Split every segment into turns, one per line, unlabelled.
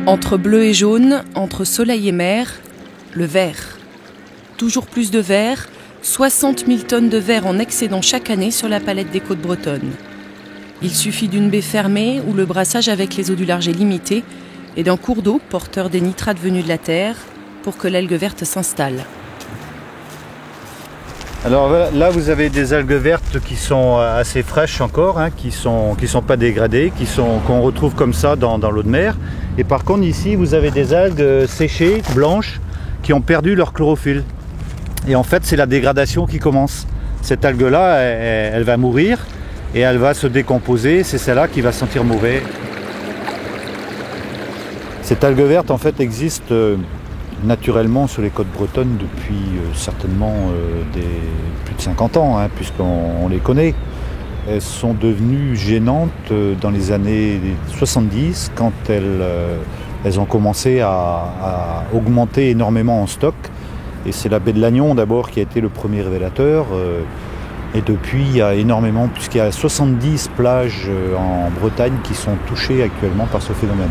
Entre bleu et jaune, entre soleil et mer, le vert. Toujours plus de verre, 60 000 tonnes de verre en excédent chaque année sur la palette des côtes bretonnes. Il suffit d'une baie fermée où le brassage avec les eaux du large est limité et d'un cours d'eau porteur des nitrates venus de la terre pour que l'algue verte s'installe.
Alors là vous avez des algues vertes qui sont assez fraîches encore, qui sont pas dégradées, qu'on retrouve comme ça dans l'eau de mer. Et par contre ici vous avez des algues séchées, blanches, qui ont perdu leur chlorophylle. Et en fait c'est la dégradation qui commence. Cette algue là elle va mourir et elle va se décomposer, c'est celle-là qui va sentir mauvais. Cette algue verte en fait existe naturellement sur les côtes bretonnes depuis certainement plus de 50 ans, puisqu'on les connaît. Elles sont devenues gênantes dans les années 70 quand elles ont commencé à augmenter énormément en stock. Et c'est la baie de Lannion d'abord qui a été le premier révélateur. Et depuis, il y a énormément, puisqu'il y a 70 plages en Bretagne qui sont touchées actuellement par ce phénomène.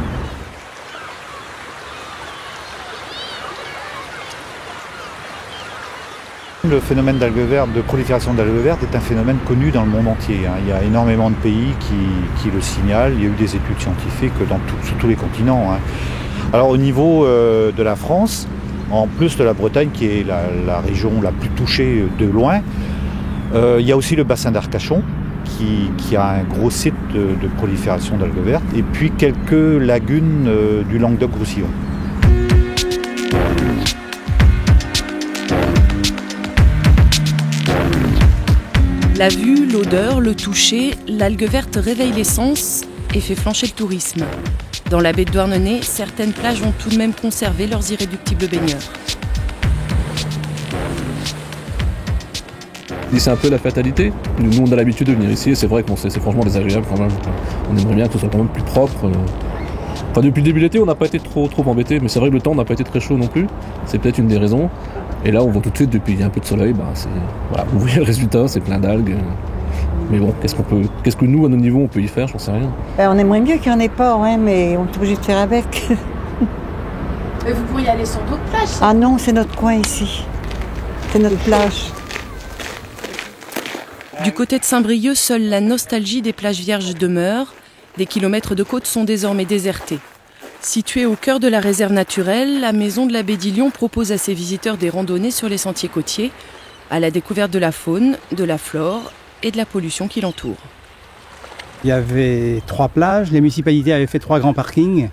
Le phénomène d'algues vertes, de prolifération d'algues vertes est un phénomène connu dans le monde entier. Il y a énormément de pays qui le signalent. Il y a eu des études scientifiques sur tous les continents. Alors au niveau de la France, en plus de la Bretagne qui est la région la plus touchée de loin, il y a aussi le bassin d'Arcachon qui a un gros site de prolifération d'algues vertes et puis quelques lagunes du Languedoc-Roussillon.
La vue, l'odeur, le toucher, l'algue verte réveille les sens et fait flancher le tourisme. Dans la baie de Douarnenez, certaines plages ont tout de même conservé leurs irréductibles baigneurs.
C'est un peu la fatalité. Nous, on a l'habitude de venir ici et c'est vrai que c'est franchement désagréable quand même. On aimerait bien que ce soit quand même plus propre. Enfin, depuis le début de l'été, on n'a pas été trop embêtés, mais c'est vrai que le temps n'a pas été très chaud non plus. C'est peut-être une des raisons. Et là, on voit tout de suite, depuis il y a un peu de soleil, voilà, vous voyez le résultat, c'est plein d'algues. Mais bon, qu'est-ce que nous, à notre niveau, on peut y faire, j'en sais rien.
On aimerait mieux qu'il n'y en ait pas, mais on est obligé de faire avec.
Mais vous pourriez aller sur d'autres plages.
Ah non, c'est notre coin ici. C'est notre plage.
Du côté de Saint-Brieuc, seule la nostalgie des plages vierges demeure. Des kilomètres de côte sont désormais désertés. Située au cœur de la réserve naturelle, la maison de la baie d'Illion propose à ses visiteurs des randonnées sur les sentiers côtiers, à la découverte de la faune, de la flore et de la pollution qui l'entoure.
Il y avait 3 plages, les municipalités avaient fait 3 grands parkings.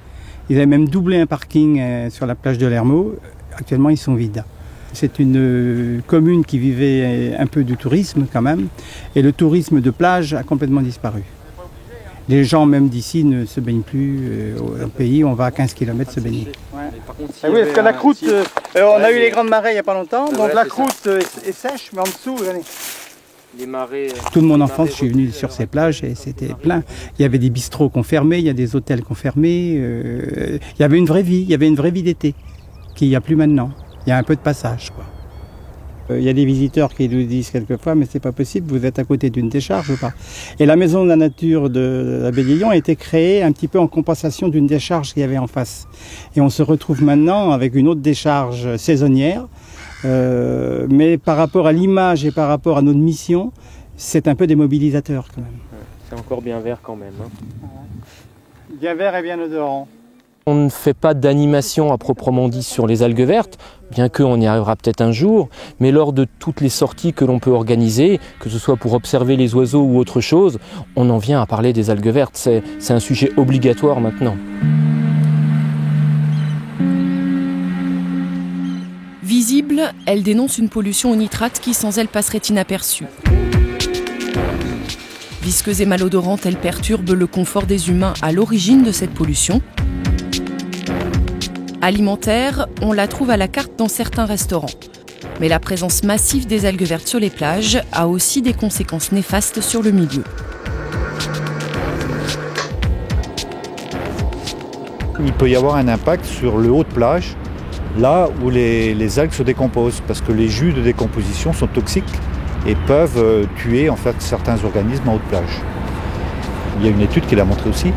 Ils avaient même doublé un parking sur la plage de l'Hermot. Actuellement, ils sont vides. C'est une commune qui vivait un peu du tourisme quand même, et le tourisme de plage a complètement disparu. Les gens même d'ici ne se baignent plus au pays, on va à 15 km se baigner.
Oui, parce que la croûte, on a eu les grandes marées il n'y a pas longtemps, donc la croûte est sèche, mais en dessous, regardez.
Les marées,
toute mon enfance, je suis venu sur ces plages et c'était plein. Il y avait des bistrots qu'on fermait, il y a des hôtels qu'on fermait. Il y avait une vraie vie, d'été, qu'il n'y a plus maintenant. Il y a un peu de passage, quoi. Il y a des visiteurs qui nous disent quelquefois, mais c'est pas possible, vous êtes à côté d'une décharge ou pas. Et la maison de la nature de la baie d'Illion a été créée un petit peu en compensation d'une décharge qu'il y avait en face. Et on se retrouve maintenant avec une autre décharge saisonnière, mais par rapport à l'image et par rapport à notre mission, c'est un peu démobilisateur quand même.
C'est encore bien vert quand même.
Bien vert et bien odorant.
On ne fait pas d'animation à proprement dit sur les algues vertes, bien qu'on y arrivera peut-être un jour, mais lors de toutes les sorties que l'on peut organiser, que ce soit pour observer les oiseaux ou autre chose, on en vient à parler des algues vertes. C'est un sujet obligatoire maintenant.
Visible, elle dénonce une pollution aux nitrates qui sans elle passerait inaperçue. Visqueuse et malodorante, elle perturbe le confort des humains à l'origine de cette pollution. Alimentaire, on la trouve à la carte dans certains restaurants. Mais la présence massive des algues vertes sur les plages a aussi des conséquences néfastes sur le milieu.
Il peut y avoir un impact sur le haut de plage, là où les algues se décomposent, parce que les jus de décomposition sont toxiques et peuvent tuer en fait certains organismes en haute plage. Il y a une étude qui l'a montré aussi.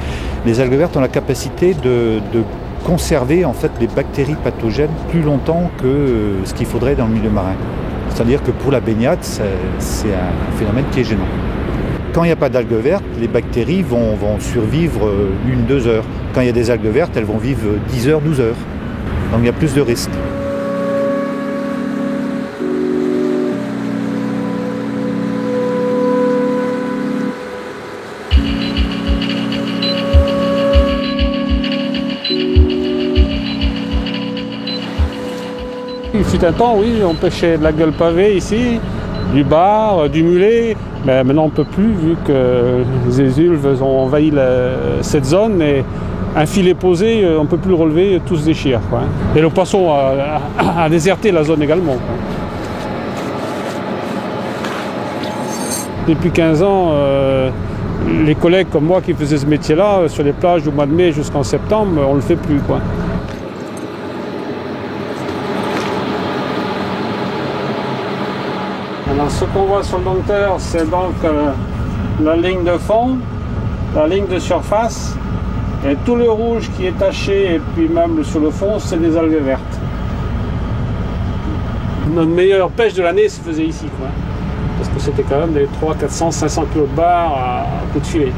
Les algues vertes ont la capacité de conserver en fait les bactéries pathogènes plus longtemps que ce qu'il faudrait dans le milieu marin. C'est-à-dire que pour la baignade, c'est un phénomène qui est gênant. Quand il n'y a pas d'algues vertes, les bactéries vont survivre 1-2 heures. Quand il y a des algues vertes, elles vont vivre 10 heures, 12 heures. Donc il y a plus de risques.
Il fut un temps, oui, on pêchait de la gueule pavée ici, du bar, du mulet. Mais maintenant on ne peut plus vu que les ulves ont envahi cette zone et un filet posé, on ne peut plus le relever, tout se déchire, quoi. Et le poisson a déserté la zone également, quoi. Depuis 15 ans, les collègues comme moi qui faisaient ce métier-là, sur les plages du mois de mai jusqu'en septembre, on ne le fait plus, quoi. Alors, ce qu'on voit sur le dompteur, c'est donc la ligne de fond, la ligne de surface, et tout le rouge qui est taché, et puis même sur le fond, c'est des algues vertes. Notre meilleure pêche de l'année se faisait ici, quoi. Parce que c'était quand même des 300, 400, 500 kg de bar à coup de filet.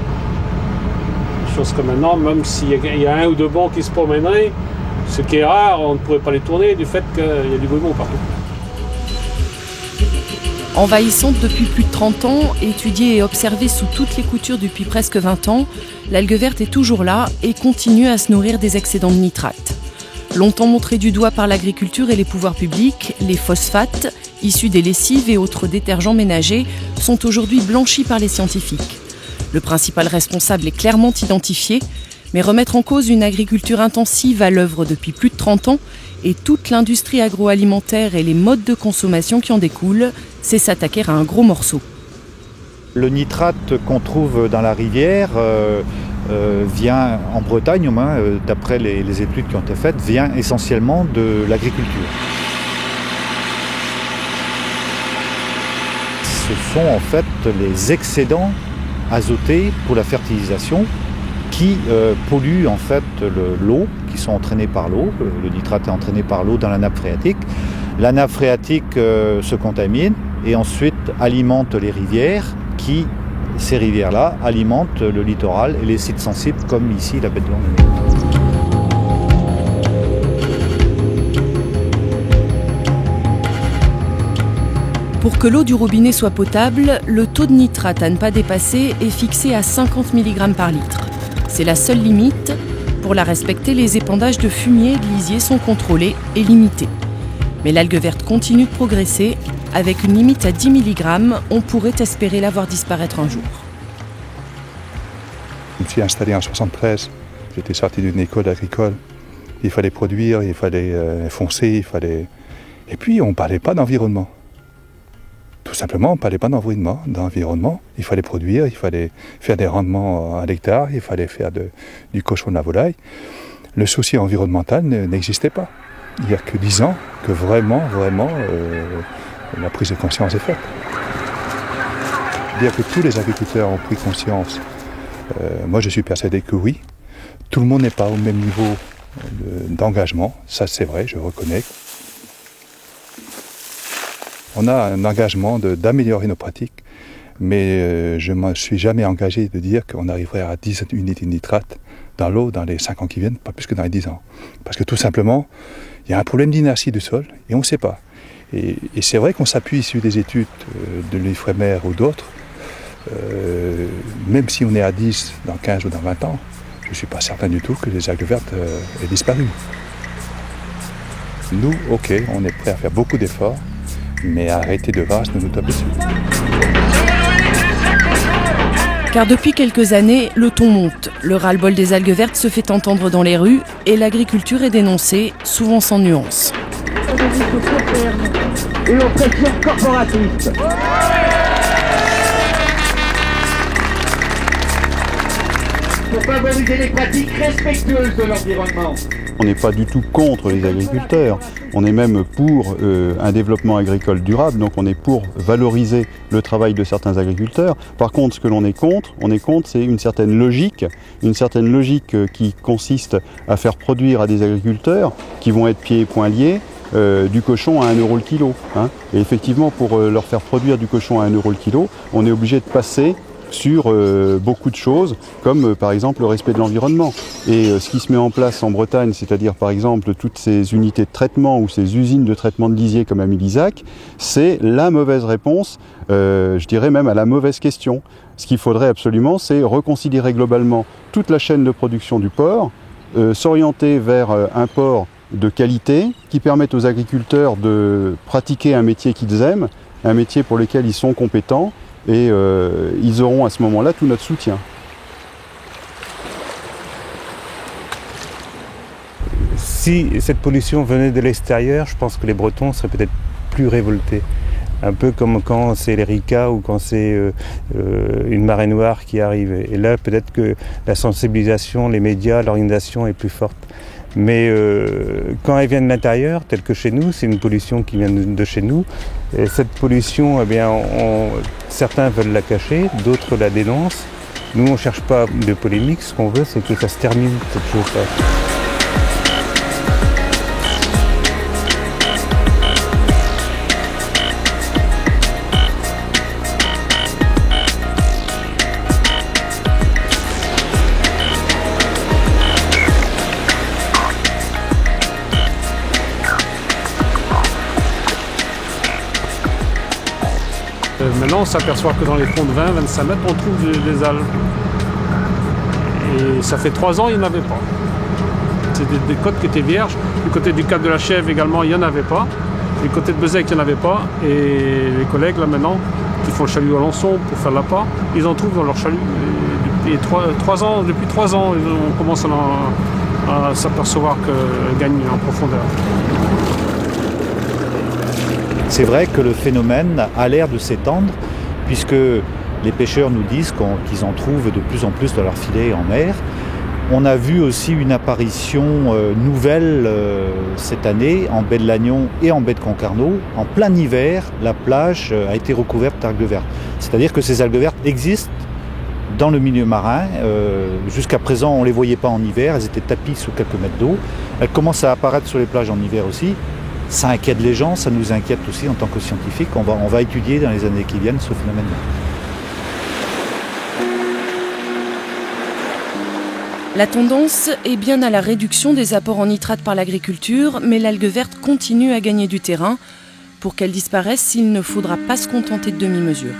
Chose que maintenant, même s'il y a un ou deux bons qui se promèneraient, ce qui est rare, on ne pourrait pas les tourner du fait qu'il y a du goémon partout.
Envahissante depuis plus de 30 ans, étudiée et observée sous toutes les coutures depuis presque 20 ans, l'algue verte est toujours là et continue à se nourrir des excédents de nitrates. Longtemps montrés du doigt par l'agriculture et les pouvoirs publics, les phosphates, issus des lessives et autres détergents ménagers, sont aujourd'hui blanchis par les scientifiques. Le principal responsable est clairement identifié, mais remettre en cause une agriculture intensive à l'œuvre depuis plus de 30 ans et toute l'industrie agroalimentaire et les modes de consommation qui en découlent, c'est s'attaquer à un gros morceau.
Le nitrate qu'on trouve dans la rivière vient, en Bretagne au moins, d'après les études qui ont été faites, vient essentiellement de l'agriculture. Ce sont en fait les excédents azotés pour la fertilisation qui polluent en fait l'eau, qui sont entraînés par l'eau. Le nitrate est entraîné par l'eau dans la nappe phréatique. La nappe phréatique se contamine et ensuite alimente les rivières qui, ces rivières-là, alimentent le littoral et les sites sensibles comme ici la baie de Longnier.
Pour que l'eau du robinet soit potable, le taux de nitrate à ne pas dépasser est fixé à 50 mg par litre. C'est la seule limite. Pour la respecter, les épandages de fumier et de lisier sont contrôlés et limités. Mais l'algue verte continue de progresser. Avec une limite à 10 mg, on pourrait espérer la voir disparaître un jour.
Je me suis installé en 1973. J'étais sorti d'une école agricole. Il fallait produire, il fallait foncer, il fallait... Et puis on ne parlait pas d'environnement. Tout simplement, on ne parlait pas d'environnement. Il fallait produire, il fallait faire des rendements à l'hectare, il fallait faire du cochon de la volaille. Le souci environnemental n'existait pas. Il n'y a que 10 ans que vraiment, la prise de conscience est faite. Dire que tous les agriculteurs ont pris conscience, moi je suis persuadé que oui. Tout le monde n'est pas au même niveau d'engagement, ça c'est vrai, je reconnais. On a un engagement d'améliorer nos pratiques, mais je ne me suis jamais engagé de dire qu'on arriverait à 10 unités de nitrate dans l'eau dans les 5 ans qui viennent, pas plus que dans les 10 ans. Parce que tout simplement, il y a un problème d'inertie du sol et on ne sait pas. Et c'est vrai qu'on s'appuie sur des études de l'Ifremer ou d'autres, même si on est à 10 dans 15 ou dans 20 ans, je ne suis pas certain du tout que les algues vertes aient disparu. Nous, ok, on est prêt à faire beaucoup d'efforts, mais arrêtez de grâce de nous taper dessus.
Car depuis quelques années, le ton monte. Le ras-le-bol des algues vertes se fait entendre dans les rues et l'agriculture est dénoncée, souvent sans nuance.
Et l'oppression corporatiste. Pour favoriser les pratiques respectueuses de l'environnement.
On n'est pas du tout contre les agriculteurs. on est même pour un développement agricole durable, donc on est pour valoriser le travail de certains agriculteurs. Par contre, ce que l'on est contre, c'est une certaine logique qui consiste à faire produire à des agriculteurs qui vont être pieds et poings liés du cochon à 1 € le kilo. Hein. Et effectivement, pour leur faire produire du cochon à 1 € le kilo, on est obligé de passer sur beaucoup de choses, comme par exemple le respect de l'environnement. Et ce qui se met en place en Bretagne, c'est-à-dire par exemple toutes ces unités de traitement ou ces usines de traitement de lisier comme à Milizac, c'est la mauvaise réponse, je dirais même à la mauvaise question. Ce qu'il faudrait absolument, c'est reconsidérer globalement toute la chaîne de production du porc, s'orienter vers un porc de qualité qui permette aux agriculteurs de pratiquer un métier qu'ils aiment, un métier pour lequel ils sont compétents, et ils auront à ce moment-là tout notre soutien.
Si cette pollution venait de l'extérieur, je pense que les Bretons seraient peut-être plus révoltés. Un peu comme quand c'est l'Erika ou quand c'est une marée noire qui arrive. Et là, peut-être que la sensibilisation, les médias, l'organisation est plus forte. Mais quand elle vient de l'intérieur, tel que chez nous, c'est une pollution qui vient de chez nous. Et cette pollution, eh bien, certains veulent la cacher, d'autres la dénoncent. Nous, on ne cherche pas de polémique, ce qu'on veut, c'est que ça se termine, cette chose-là.
Maintenant, on s'aperçoit que dans les fonds de 20-25 mètres, on trouve des algues. Et ça fait 3 ans, il n'y en avait pas. C'est des côtes qui étaient vierges. Du côté du Cap de la Chèvre également, il n'y en avait pas. Du côté de Bezec, il n'y en avait pas. Et les collègues, là maintenant, qui font le chalut à Alençon pour faire l'appât, ils en trouvent dans leur chalut. Et depuis 3 ans, on commence à s'apercevoir qu'elles gagnent en profondeur.
C'est vrai que le phénomène a l'air de s'étendre, puisque les pêcheurs nous disent qu'ils en trouvent de plus en plus dans leurs filets en mer. On a vu aussi une apparition nouvelle cette année en baie de Lannion et en baie de Concarneau. En plein hiver, la plage a été recouverte d'algues vertes. C'est-à-dire que ces algues vertes existent dans le milieu marin. Jusqu'à présent, on ne les voyait pas en hiver, elles étaient tapies sous quelques mètres d'eau. Elles commencent à apparaître sur les plages en hiver aussi. Ça inquiète les gens, ça nous inquiète aussi en tant que scientifiques. On va étudier dans les années qui viennent ce phénomène-là.
La tendance est bien à la réduction des apports en nitrate par l'agriculture, mais l'algue verte continue à gagner du terrain. Pour qu'elle disparaisse, il ne faudra pas se contenter de demi-mesures.